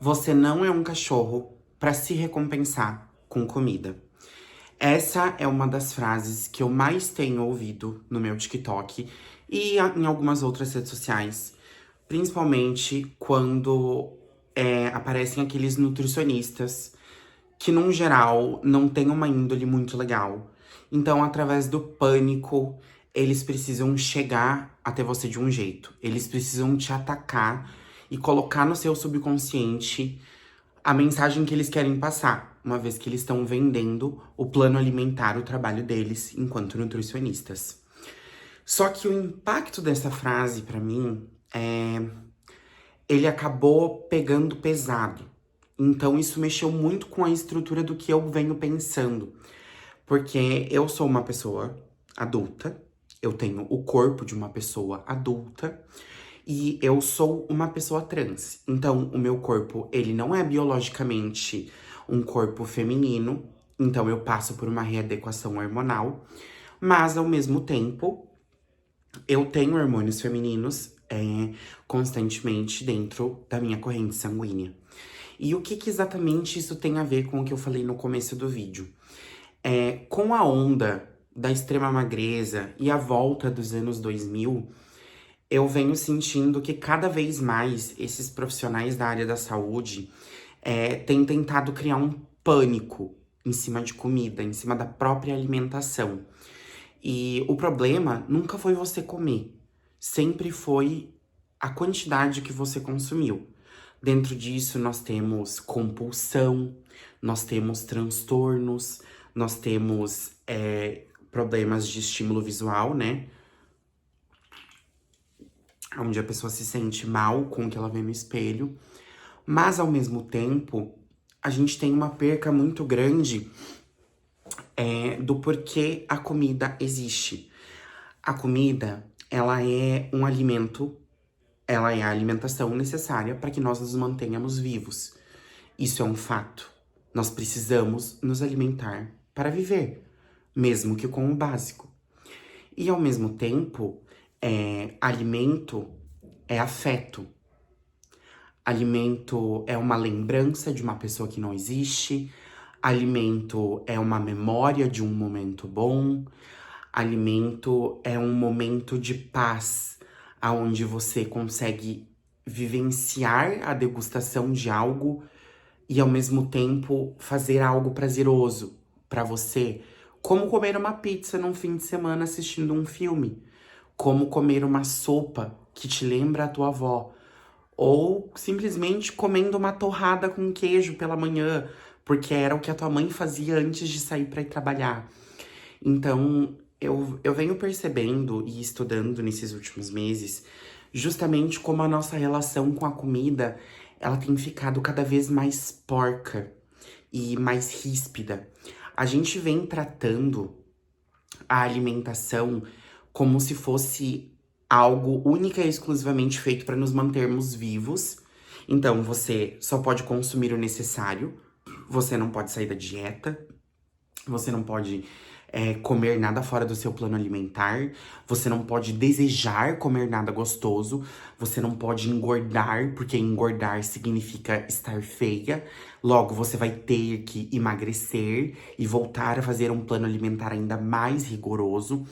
Você não é um cachorro para se recompensar com comida. Essa é uma das frases que eu mais tenho ouvido no meu TikTok e em algumas outras redes sociais, principalmente quando aparecem aqueles nutricionistas que, num geral, não têm uma índole muito legal. Então, através do pânico, eles precisam chegar até você de um jeito. Eles precisam te atacar e colocar no seu subconsciente a mensagem que eles querem passar, uma vez que eles estão vendendo o plano alimentar, o trabalho deles enquanto nutricionistas. Só que o impacto dessa frase, pra mim, ele acabou pegando pesado. Então isso mexeu muito com a estrutura do que eu venho pensando. Porque eu sou uma pessoa adulta, eu tenho o corpo de uma pessoa adulta e eu sou uma pessoa trans. Então, o meu corpo, ele não é biologicamente um corpo feminino, então eu passo por uma readequação hormonal, mas ao mesmo tempo eu tenho hormônios femininos constantemente dentro da minha corrente sanguínea. E o que exatamente isso tem a ver com o que eu falei no começo do vídeo? Com a onda da extrema magreza e a volta dos anos 2000, eu venho sentindo que cada vez mais esses profissionais da área da saúde têm tentado criar um pânico em cima de comida, em cima da própria alimentação. E o problema nunca foi você comer, sempre foi a quantidade que você consumiu. Dentro disso, nós temos compulsão, nós temos transtornos, nós temos problemas de estímulo visual, né? Onde a pessoa se sente mal com o que ela vê no espelho. Mas, ao mesmo tempo, a gente tem uma perca muito grande do porquê a comida existe. A comida, ela é um alimento, ela é a alimentação necessária para que nós nos mantenhamos vivos. Isso é um fato. Nós precisamos nos alimentar para viver, mesmo que com o básico. E, ao mesmo tempo, alimento é afeto. Alimento é uma lembrança de uma pessoa que não existe. Alimento é uma memória de um momento bom. Alimento é um momento de paz, onde você consegue vivenciar a degustação de algo e, ao mesmo tempo, fazer algo prazeroso para você. Como comer uma pizza num fim de semana assistindo um filme. Como comer uma sopa que te lembra a tua avó. Ou simplesmente comendo uma torrada com queijo pela manhã, porque era o que a tua mãe fazia antes de sair para ir trabalhar. Então, eu venho percebendo e estudando nesses últimos meses justamente como a nossa relação com a comida, ela tem ficado cada vez mais porca e mais ríspida. A gente vem tratando a alimentação como se fosse algo única e exclusivamente feito para nos mantermos vivos. Então, você só pode consumir o necessário, você não pode sair da dieta, você não pode comer nada fora do seu plano alimentar, você não pode desejar comer nada gostoso, você não pode engordar, porque engordar significa estar feia. Logo, você vai ter que emagrecer e voltar a fazer um plano alimentar ainda mais rigoroso.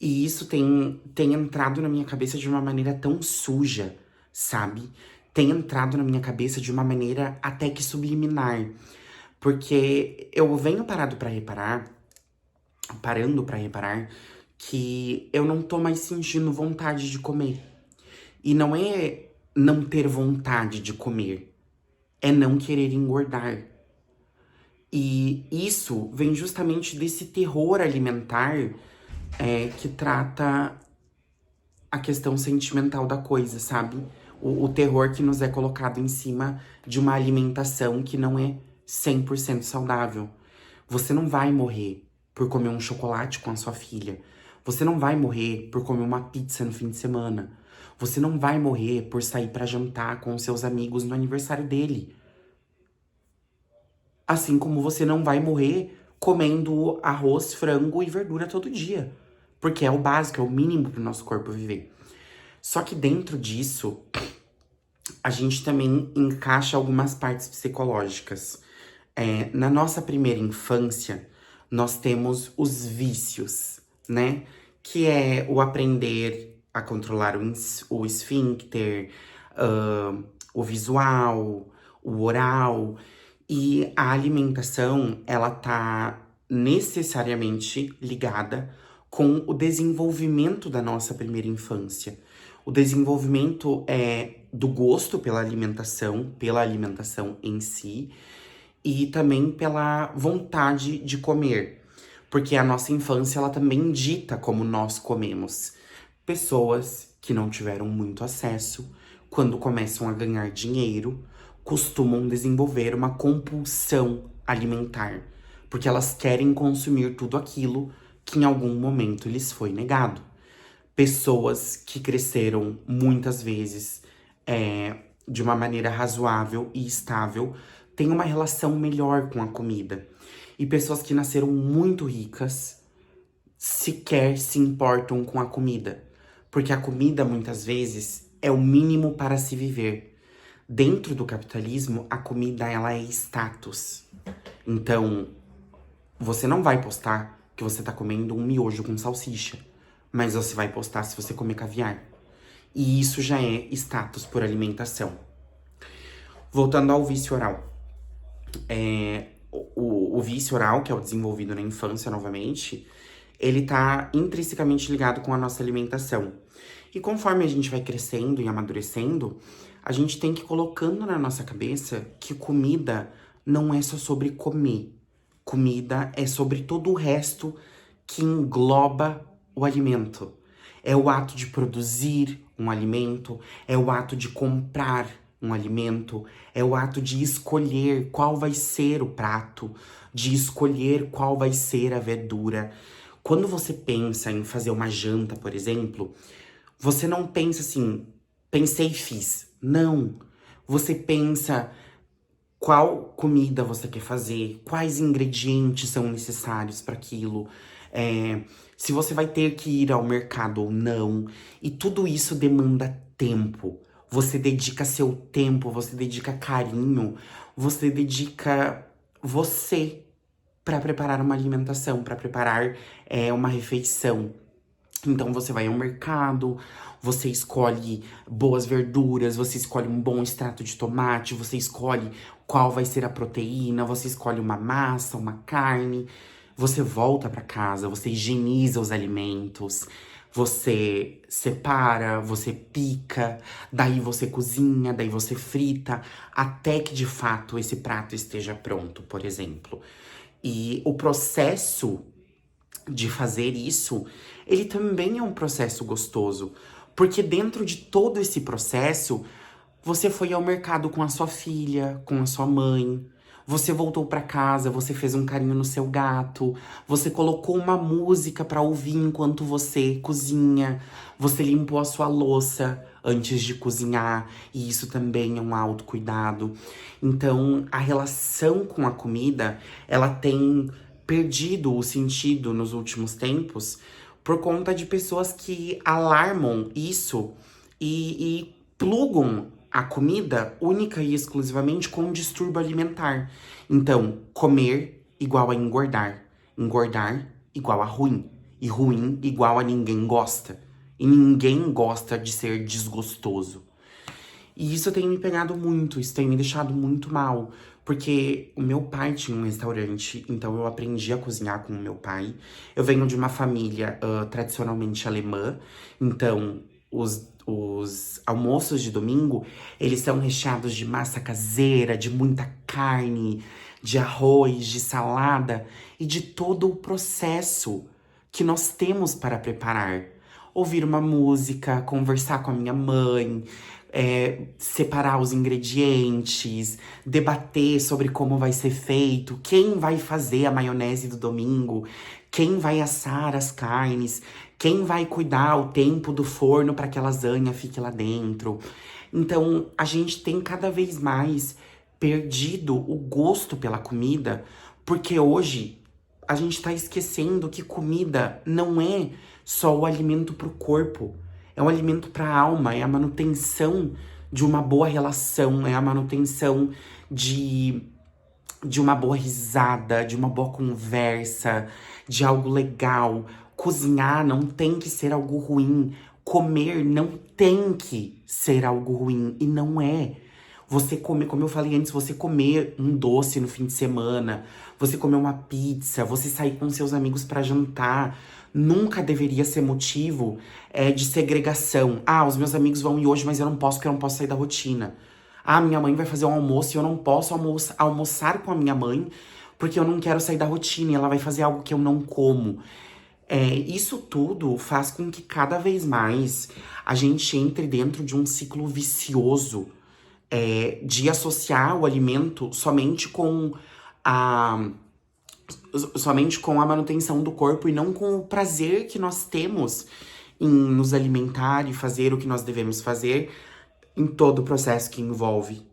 E isso tem entrado na minha cabeça de uma maneira tão suja, sabe? Tem entrado na minha cabeça de uma maneira até que subliminar. Porque eu venho parando pra reparar que eu não tô mais sentindo vontade de comer. E não é não ter vontade de comer, é não querer engordar. E isso vem justamente desse terror alimentar que trata a questão sentimental da coisa, sabe? O terror que nos é colocado em cima de uma alimentação que não é 100% saudável. Você não vai morrer por comer um chocolate com a sua filha. Você não vai morrer por comer uma pizza no fim de semana. Você não vai morrer por sair pra jantar com os seus amigos no aniversário dele. Assim como você não vai morrer comendo arroz, frango e verdura todo dia. Porque é o básico, é o mínimo pro nosso corpo viver. Só que dentro disso, a gente também encaixa algumas partes psicológicas. Na nossa primeira infância, nós temos os vícios, né? Que é o aprender a controlar o esfíncter, o visual, o oral. E a alimentação, ela tá necessariamente ligada com o desenvolvimento da nossa primeira infância. O desenvolvimento do gosto pela alimentação em si, e também pela vontade de comer, porque a nossa infância ela também dita como nós comemos. Pessoas que não tiveram muito acesso, quando começam a ganhar dinheiro, costumam desenvolver uma compulsão alimentar, porque elas querem consumir tudo aquilo que em algum momento lhes foi negado. Pessoas que cresceram muitas vezes de uma maneira razoável e estável têm uma relação melhor com a comida. E pessoas que nasceram muito ricas sequer se importam com a comida, porque a comida muitas vezes é o mínimo para se viver. Dentro do capitalismo, a comida ela é status. Então, você não vai postar que você tá comendo um miojo com salsicha, mas você vai postar se você comer caviar. E isso já é status por alimentação. Voltando ao vício oral. O vício oral, que é o desenvolvido na infância novamente, ele tá intrinsecamente ligado com a nossa alimentação. E conforme a gente vai crescendo e amadurecendo, a gente tem que ir colocando na nossa cabeça que comida não é só sobre comer. Comida é sobre todo o resto que engloba o alimento. É o ato de produzir um alimento, é o ato de comprar um alimento, é o ato de escolher qual vai ser o prato, de escolher qual vai ser a verdura. Quando você pensa em fazer uma janta, por exemplo, você não pensa assim, pensei e fiz. Não. Você pensa qual comida você quer fazer, quais ingredientes são necessários para aquilo, se você vai ter que ir ao mercado ou não. E tudo isso demanda tempo. Você dedica seu tempo, você dedica carinho, você dedica você para preparar uma alimentação, para preparar uma refeição. Então você vai ao mercado, você escolhe boas verduras, você escolhe um bom extrato de tomate, você escolhe qual vai ser a proteína, você escolhe uma massa, uma carne. Você volta para casa, você higieniza os alimentos, você separa, você pica, daí você cozinha, daí você frita, até que de fato esse prato esteja pronto, por exemplo. E o processo de fazer isso, ele também é um processo gostoso. Porque dentro de todo esse processo, você foi ao mercado com a sua filha, com a sua mãe. Você voltou pra casa, você fez um carinho no seu gato. Você colocou uma música pra ouvir enquanto você cozinha. Você limpou a sua louça antes de cozinhar. E isso também é um autocuidado. Então, a relação com a comida, ela tem perdido o sentido nos últimos tempos por conta de pessoas que alarmam isso e plugam a comida única e exclusivamente com um distúrbio alimentar. Então, comer igual a engordar, engordar igual a ruim, e ruim igual a ninguém gosta. E ninguém gosta de ser desgostoso. E isso tem me pegado muito, isso tem me deixado muito mal. Porque o meu pai tinha um restaurante, então eu aprendi a cozinhar com o meu pai. Eu venho de uma família tradicionalmente alemã, então os almoços de domingo, eles são recheados de massa caseira, de muita carne, de arroz, de salada e de todo o processo que nós temos para preparar. Ouvir uma música, conversar com a minha mãe, separar os ingredientes, debater sobre como vai ser feito, quem vai fazer a maionese do domingo, quem vai assar as carnes, quem vai cuidar o tempo do forno para que a lasanha fique lá dentro. Então, a gente tem cada vez mais perdido o gosto pela comida, porque hoje a gente tá esquecendo que comida não é só o alimento pro corpo. É um alimento para a alma, é a manutenção de uma boa relação, é a manutenção de, de uma boa risada, de uma boa conversa, de algo legal. Cozinhar não tem que ser algo ruim. Comer não tem que ser algo ruim. E não é. Você comer, como eu falei antes, você comer um doce no fim de semana, você comer uma pizza, você sair com seus amigos pra jantar, nunca deveria ser motivo de segregação. Ah, os meus amigos vão ir hoje, mas eu não posso porque eu não posso sair da rotina. Ah, minha mãe vai fazer um almoço e eu não posso almoçar com a minha mãe porque eu não quero sair da rotina e ela vai fazer algo que eu não como. Isso tudo faz com que cada vez mais a gente entre dentro de um ciclo vicioso de associar o alimento a, somente com a manutenção do corpo e não com o prazer que nós temos em nos alimentar e fazer o que nós devemos fazer em todo o processo que envolve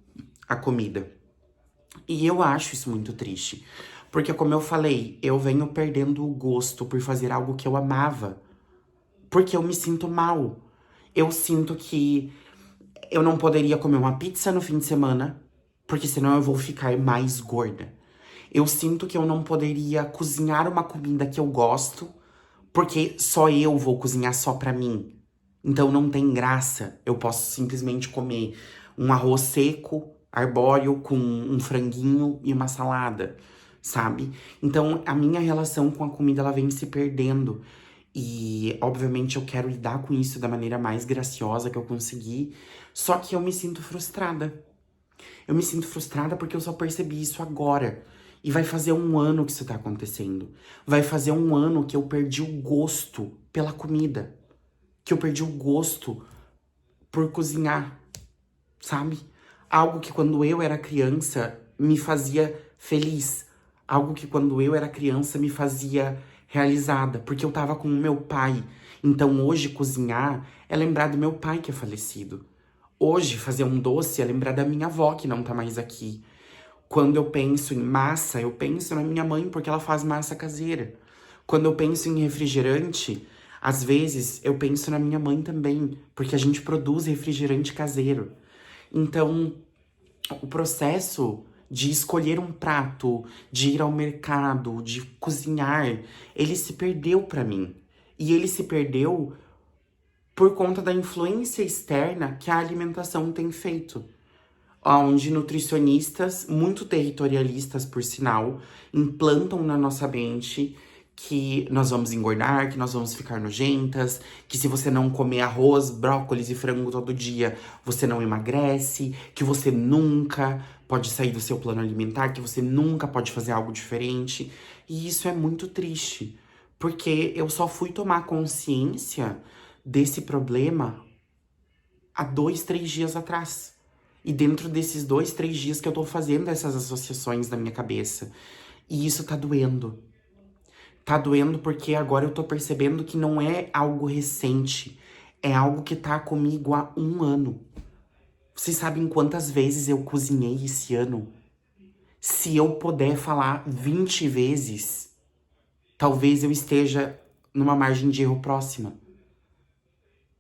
a comida. E eu acho isso muito triste. Porque, como eu falei, eu venho perdendo o gosto por fazer algo que eu amava. Porque eu me sinto mal. Eu sinto que eu não poderia comer uma pizza no fim de semana, porque senão eu vou ficar mais gorda. Eu sinto que eu não poderia cozinhar uma comida que eu gosto, porque só eu vou cozinhar só pra mim. Então não tem graça. Eu posso simplesmente comer um arroz seco, arbóreo, com um franguinho e uma salada, sabe? Então a minha relação com a comida ela vem se perdendo. E obviamente eu quero lidar com isso da maneira mais graciosa que eu conseguir. Só que eu me sinto frustrada. Eu me sinto frustrada porque eu só percebi isso agora. E vai fazer um ano que isso tá acontecendo. Vai fazer um ano que eu perdi o gosto pela comida. Que eu perdi o gosto por cozinhar, sabe? Algo que quando eu era criança me fazia feliz. Algo que quando eu era criança me fazia realizada. Porque eu tava com o meu pai. Então hoje cozinhar é lembrar do meu pai que é falecido. Hoje fazer um doce é lembrar da minha avó que não tá mais aqui. Quando eu penso em massa, eu penso na minha mãe porque ela faz massa caseira. Quando eu penso em refrigerante, às vezes eu penso na minha mãe também, porque a gente produz refrigerante caseiro. Então, o processo de escolher um prato, de ir ao mercado, de cozinhar, ele se perdeu pra mim. E ele se perdeu por conta da influência externa que a alimentação tem feito, onde nutricionistas, muito territorialistas por sinal, implantam na nossa mente que nós vamos engordar, que nós vamos ficar nojentas, que se você não comer arroz, brócolis e frango todo dia, você não emagrece, que você nunca pode sair do seu plano alimentar, que você nunca pode fazer algo diferente. E isso é muito triste, porque eu só fui tomar consciência desse problema há 2, 3 dias atrás. E dentro desses 2, 3 dias que eu tô fazendo essas associações na minha cabeça. E isso tá doendo. Tá doendo porque agora eu tô percebendo que não é algo recente. É algo que tá comigo há um ano. Vocês sabem quantas vezes eu cozinhei esse ano? Se eu puder falar 20 vezes, talvez eu esteja numa margem de erro próxima.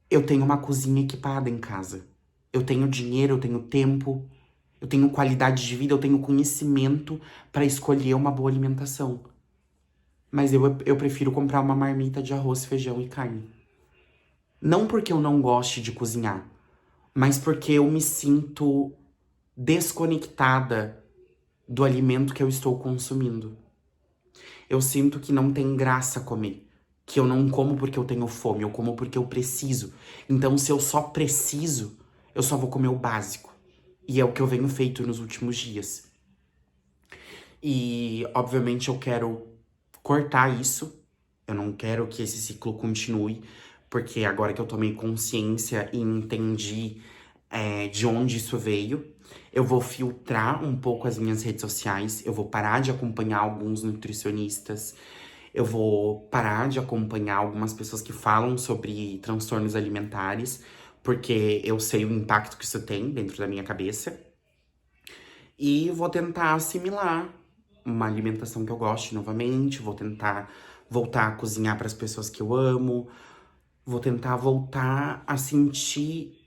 Eu tenho uma cozinha equipada em casa. Eu tenho dinheiro, eu tenho tempo, eu tenho qualidade de vida, eu tenho conhecimento para escolher uma boa alimentação. Mas eu prefiro comprar uma marmita de arroz, feijão e carne. Não porque eu não goste de cozinhar, mas porque eu me sinto desconectada do alimento que eu estou consumindo. Eu sinto que não tem graça comer. Que eu não como porque eu tenho fome, eu como porque eu preciso. Então, se eu só preciso, eu só vou comer o básico. E é o que eu venho feito nos últimos dias. E, obviamente, eu quero cortar isso. Eu não quero que esse ciclo continue. Porque agora que eu tomei consciência e entendi de onde isso veio, eu vou filtrar um pouco as minhas redes sociais. Eu vou parar de acompanhar alguns nutricionistas. Eu vou parar de acompanhar algumas pessoas que falam sobre transtornos alimentares, porque eu sei o impacto que isso tem dentro da minha cabeça. E vou tentar assimilar uma alimentação que eu goste novamente, vou tentar voltar a cozinhar para as pessoas que eu amo, vou tentar voltar a sentir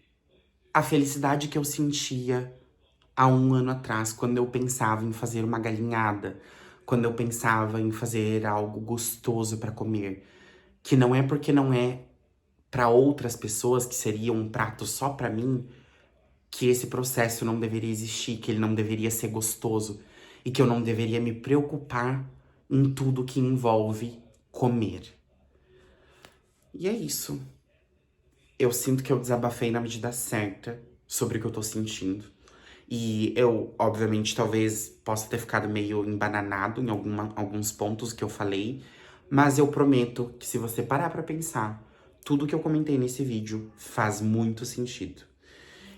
a felicidade que eu sentia há um ano atrás, quando eu pensava em fazer uma galinhada, quando eu pensava em fazer algo gostoso para comer, que não é porque não é para outras pessoas, que seria um prato só para mim, que esse processo não deveria existir, que ele não deveria ser gostoso e que eu não deveria me preocupar em tudo que envolve comer. E é isso. Eu sinto que eu desabafei na medida certa sobre o que eu tô sentindo. E eu, obviamente, talvez possa ter ficado meio embananado em alguns pontos que eu falei, mas eu prometo que se você parar pra pensar, tudo que eu comentei nesse vídeo faz muito sentido.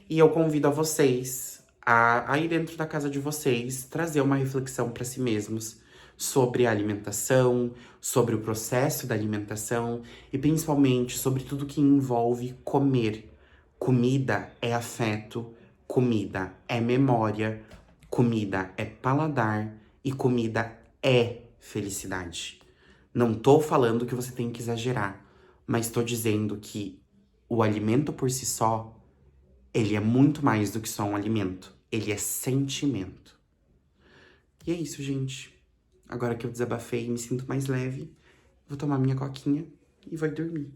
E eu convido a vocês a ir dentro da casa de vocês, trazer uma reflexão para si mesmos sobre a alimentação, sobre o processo da alimentação e principalmente sobre tudo que envolve comer. Comida é afeto, comida é memória, comida é paladar e comida é felicidade. Não tô falando que você tem que exagerar, mas tô dizendo que o alimento por si só, ele é muito mais do que só um alimento. Ele é sentimento. E é isso, gente. Agora que eu desabafei e me sinto mais leve, vou tomar minha coquinha e vou dormir.